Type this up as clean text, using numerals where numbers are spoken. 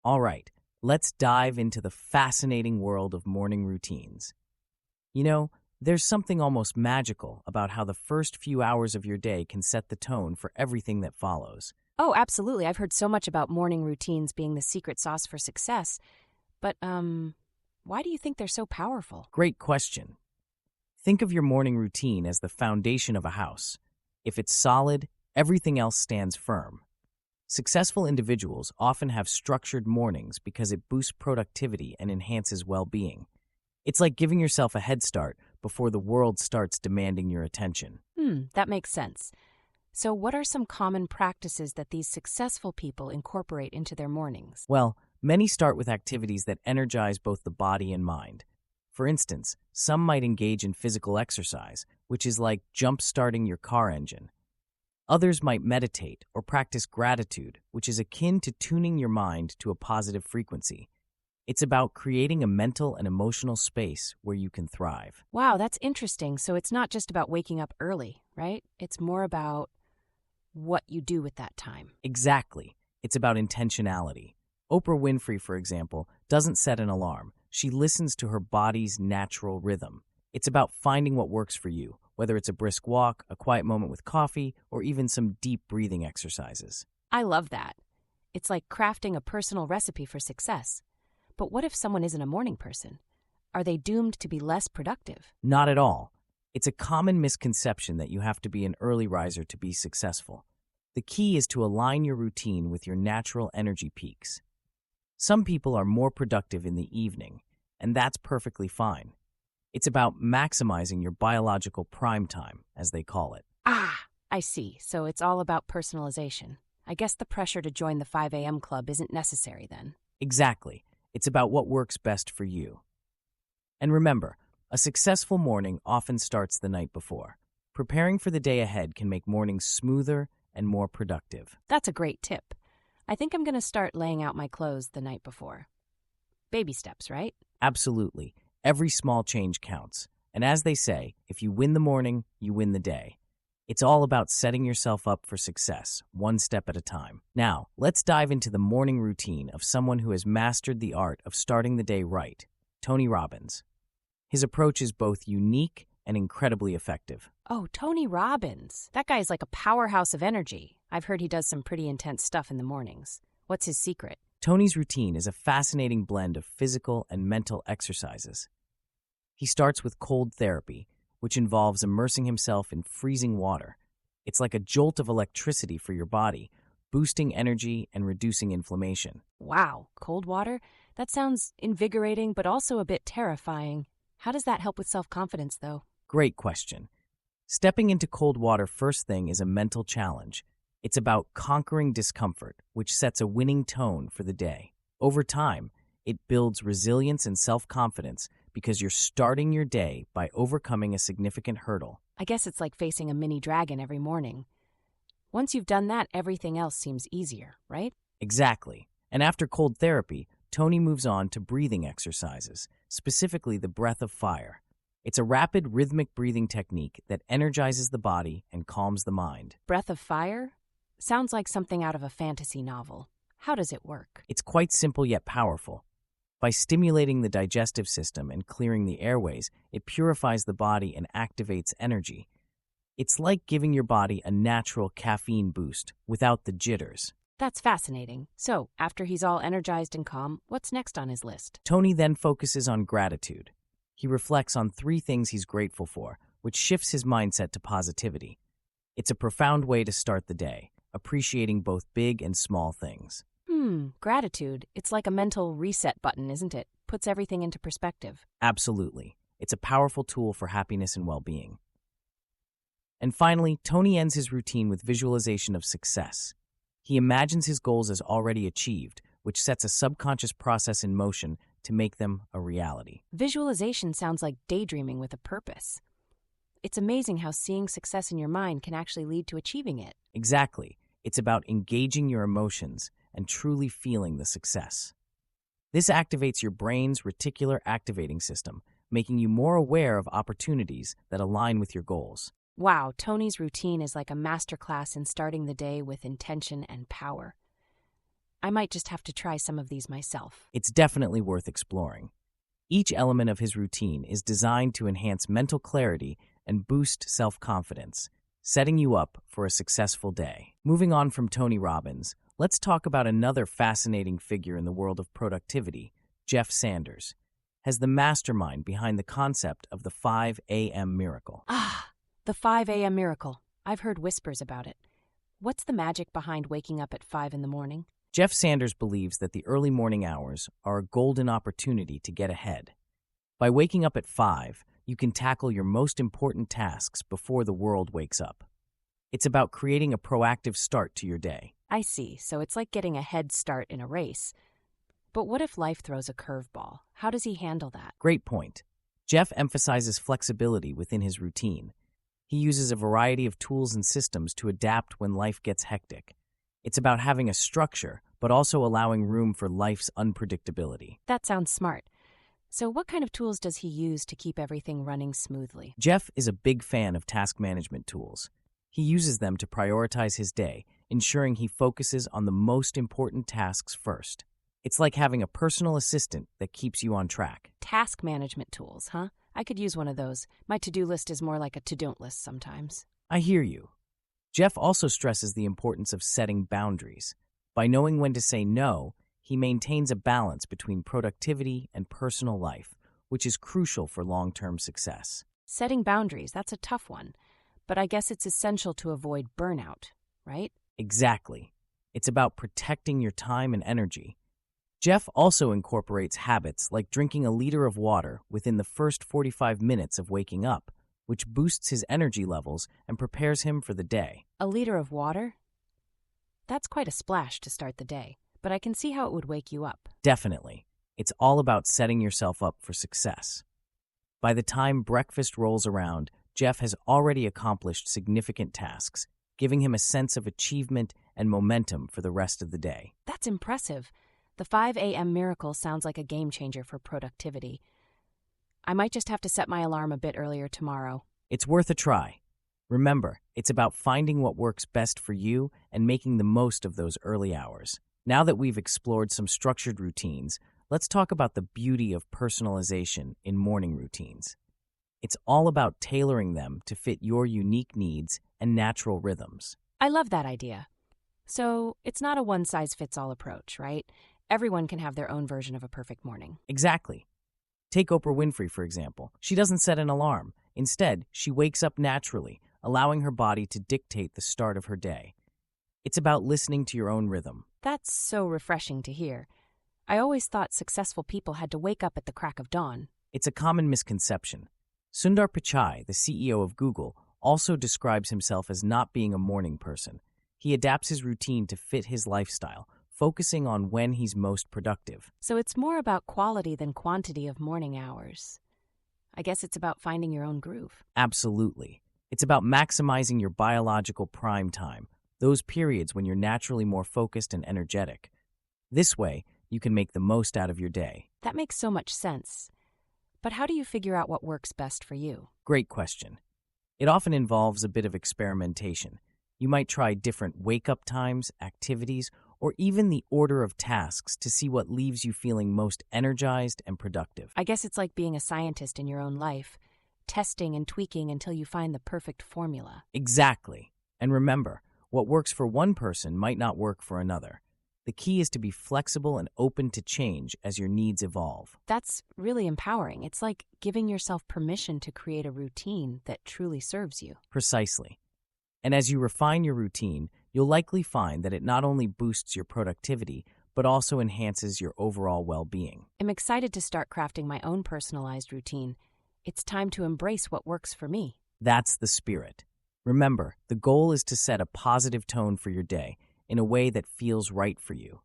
All right, let's dive into the fascinating world of morning routines. You know, there's something almost magical about how the first few hours of your day can set the tone for everything that follows. Oh, absolutely. I've heard so much about morning routines being the secret sauce for success. But, why do you think they're so powerful? Great question. Think of your morning routine as the foundation of a house. If it's solid, everything else stands firm. Successful individuals often have structured mornings because it boosts productivity and enhances well-being. It's like giving yourself a head start before the world starts demanding your attention. That makes sense. So, what are some common practices that these successful people incorporate into their mornings? Well, many start with activities that energize both the body and mind. For instance, some might engage in physical exercise, which is like jump-starting your car engine. Others might meditate or practice gratitude, which is akin to tuning your mind to a positive frequency. It's about creating a mental and emotional space where you can thrive. Wow, that's interesting. So, it's not just about waking up early, right? It's more about what you do with that time. Exactly. It's about intentionality. Oprah Winfrey, for example, doesn't set an alarm. She listens to her body's natural rhythm. It's about finding what works for you, whether it's a brisk walk, a quiet moment with coffee, or even some deep breathing exercises. I love that. It's like crafting a personal recipe for success. But what if someone isn't a morning person? Are they doomed to be less productive? Not at all. It's a common misconception that you have to be an early riser to be successful. The key is to align your routine with your natural energy peaks. Some people are more productive in the evening, and that's perfectly fine. It's about maximizing your biological prime time, as they call it. Ah, I see. So it's all about personalization. I guess the pressure to join the 5 a.m. club isn't necessary then. Exactly. It's about what works best for you. And remember, a successful morning often starts the night before. Preparing for the day ahead can make mornings smoother and more productive. That's a great tip. I think I'm going to start laying out my clothes the night before. Baby steps, right? Absolutely. Every small change counts. And as they say, if you win the morning, you win the day. It's all about setting yourself up for success, one step at a time. Now, let's dive into the morning routine of someone who has mastered the art of starting the day right, Tony Robbins. His approach is both unique and incredibly effective. Oh, Tony Robbins. That guy is like a powerhouse of energy. I've heard he does some pretty intense stuff in the mornings. What's his secret? Tony's routine is a fascinating blend of physical and mental exercises. He starts with cold therapy, which involves immersing himself in freezing water. It's like a jolt of electricity for your body, boosting energy and reducing inflammation. Wow, cold water? That sounds invigorating, but also a bit terrifying. How does that help with self-confidence, though? Great question. Stepping into cold water first thing is a mental challenge. It's about conquering discomfort, which sets a winning tone for the day. Over time, it builds resilience and self-confidence because you're starting your day by overcoming a significant hurdle. I guess it's like facing a mini dragon every morning. Once you've done that, everything else seems easier, right? Exactly. And after cold therapy, Tony moves on to breathing exercises, specifically the breath of fire. It's a rapid, rhythmic breathing technique that energizes the body and calms the mind. Breath of fire? Sounds like something out of a fantasy novel. How does it work? It's quite simple yet powerful. By stimulating the digestive system and clearing the airways, it purifies the body and activates energy. It's like giving your body a natural caffeine boost without the jitters. That's fascinating. So, after he's all energized and calm, what's next on his list? Tony then focuses on gratitude. He reflects on 3 things he's grateful for, which shifts his mindset to positivity. It's a profound way to start the day, appreciating both big and small things. Gratitude. It's like a mental reset button, isn't it? Puts everything into perspective. Absolutely. It's a powerful tool for happiness and well-being. And finally, Tony ends his routine with visualization of success. He imagines his goals as already achieved, which sets a subconscious process in motion to make them a reality. Visualization sounds like daydreaming with a purpose. It's amazing how seeing success in your mind can actually lead to achieving it. Exactly. It's about engaging your emotions and truly feeling the success. This activates your brain's reticular activating system, making you more aware of opportunities that align with your goals. Wow, Tony's routine is like a masterclass in starting the day with intention and power. I might just have to try some of these myself. It's definitely worth exploring. Each element of his routine is designed to enhance mental clarity and boost self-confidence, setting you up for a successful day. Moving on from Tony Robbins, let's talk about another fascinating figure in the world of productivity, Jeff Sanders, has the mastermind behind the concept of the 5 a.m. miracle. The 5 a.m. miracle. I've heard whispers about it. What's the magic behind waking up at 5 in the morning? Jeff Sanders believes that the early morning hours are a golden opportunity to get ahead. By waking up at 5, you can tackle your most important tasks before the world wakes up. It's about creating a proactive start to your day. I see, so it's like getting a head start in a race. But what if life throws a curveball? How does he handle that? Great point. Jeff emphasizes flexibility within his routine. He uses a variety of tools and systems to adapt when life gets hectic. It's about having a structure, but also allowing room for life's unpredictability. That sounds smart. So what kind of tools does he use to keep everything running smoothly? Jeff is a big fan of task management tools. He uses them to prioritize his day, ensuring he focuses on the most important tasks first. It's like having a personal assistant that keeps you on track. Task management tools, huh? I could use one of those. My to-do list is more like a to-don't list sometimes. I hear you. Jeff also stresses the importance of setting boundaries. By knowing when to say no, he maintains a balance between productivity and personal life, which is crucial for long-term success. Setting boundaries, that's a tough one. But I guess it's essential to avoid burnout, right? Exactly. It's about protecting your time and energy. Jeff also incorporates habits like drinking a liter of water within the first 45 minutes of waking up, which boosts his energy levels and prepares him for the day. A liter of water? That's quite a splash to start the day, but I can see how it would wake you up. Definitely. It's all about setting yourself up for success. By the time breakfast rolls around, Jeff has already accomplished significant tasks, giving him a sense of achievement and momentum for the rest of the day. That's impressive. The 5 a.m. miracle sounds like a game changer for productivity. I might just have to set my alarm a bit earlier tomorrow. It's worth a try. Remember, it's about finding what works best for you and making the most of those early hours. Now that we've explored some structured routines, let's talk about the beauty of personalization in morning routines. It's all about tailoring them to fit your unique needs and natural rhythms. I love that idea. So, it's not a one-size-fits-all approach, right? Everyone can have their own version of a perfect morning. Exactly. Take Oprah Winfrey, for example. She doesn't set an alarm. Instead, she wakes up naturally, allowing her body to dictate the start of her day. It's about listening to your own rhythm. That's so refreshing to hear. I always thought successful people had to wake up at the crack of dawn. It's a common misconception. Sundar Pichai, the CEO of Google, also describes himself as not being a morning person. He adapts his routine to fit his lifestyle, focusing on when he's most productive. So it's more about quality than quantity of morning hours. I guess it's about finding your own groove. Absolutely. It's about maximizing your biological prime time, those periods when you're naturally more focused and energetic. This way, you can make the most out of your day. That makes so much sense. But how do you figure out what works best for you? Great question. It often involves a bit of experimentation. You might try different wake-up times, activities, or even the order of tasks to see what leaves you feeling most energized and productive. I guess it's like being a scientist in your own life, testing and tweaking until you find the perfect formula. Exactly. And remember, what works for one person might not work for another. The key is to be flexible and open to change as your needs evolve. That's really empowering. It's like giving yourself permission to create a routine that truly serves you. Precisely. And as you refine your routine, you'll likely find that it not only boosts your productivity, but also enhances your overall well-being. I'm excited to start crafting my own personalized routine. It's time to embrace what works for me. That's the spirit. Remember, the goal is to set a positive tone for your day in a way that feels right for you.